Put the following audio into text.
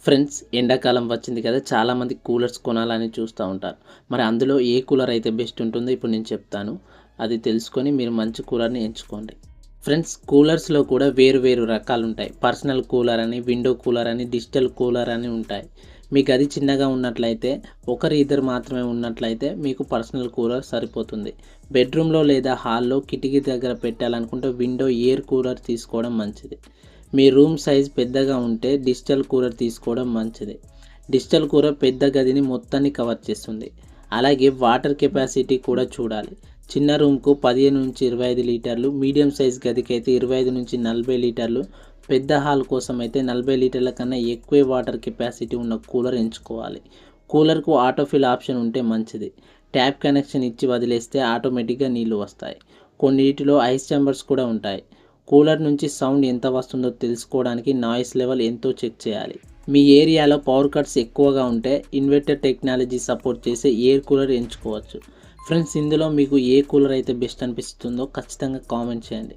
Friends, ఎండాకాలం వచ్చింది కదా! చాలామంది కూలర్స్ కొనాలని చూస్తూ ఉంటారు. మరి అందులో ఏ కూలర్ అయితే బెస్ట్ ఉంటుందో ఇప్పుడు నేను చెప్తాను. అది తెలుసుకొని మీరు మంచి కూలర్‌ని ఎంచుకోండి. ఫ్రెండ్స్, కూలర్స్‌లో కూడా వేరు వేరు రకాలుంటాయి. పర్సనల్ కూలర్ అని, విండో కూలర్ అని, డిజిటల్ కూలర్ అని ఉంటాయి. మీ గది చిన్నగా ఉన్నట్లయితే, ఒకరు ఇద్దరు మాత్రమే ఉన్నట్లయితే మీకు పర్సనల్ కూలర్ సరిపోతుంది. బెడ్‌రూమ్‌లో లేదా హాల్‌లో కిటికీ దగ్గర పెట్టాలనుకుంటే విండో ఎయిర్ కూలర్ తీసుకోవడం మంచిది. మీ రూమ్ సైజ్ పెద్దగా ఉంటే డిజిటల్ కూలర్ తీసుకోవడం మంచిది. డిజిటల్ కూలర్ పెద్ద గదిని మొత్తాన్ని కవర్ చేస్తుంది. అలాగే వాటర్ కెపాసిటీ కూడా చూడాలి. చిన్న రూమ్‌కు 15-25 లీటర్లు, మీడియం సైజ్ గదికైతే 25-40 లీటర్లు, పెద్ద హాల్ కోసం అయితే 40 లీటర్ల కన్నా ఎక్కువే వాటర్ కెపాసిటీ ఉన్న కూలర్ ఎంచుకోవాలి. కూలర్‌కు ఆటోఫిల్ ఆప్షన్ ఉంటే మంచిది. ట్యాప్ కనెక్షన్ ఇచ్చి వదిలేస్తే ఆటోమేటిక్‌గా నీళ్లు వస్తాయి. కొన్నిటిలో ఐస్ ఛాంబర్స్ కూడా ఉంటాయి. కూలర్ నుంచి సౌండ్ ఎంత వస్తుందో తెలుసుకోవడానికి నాయిస్ లెవెల్ ఎంతో చెక్ చేయాలి. మీ ఏరియాలో పవర్ కట్స్ ఎక్కువగా ఉంటే ఇన్వర్టర్ టెక్నాలజీ సపోర్ట్ చేసే ఎయిర్ కూలర్ ఎంచుకోవచ్చు. ఫ్రెండ్స్, ఇందులో మీకు ఏ కూలర్ అయితే బెస్ట్ అనిపిస్తుందో ఖచ్చితంగా కామెంట్ చేయండి.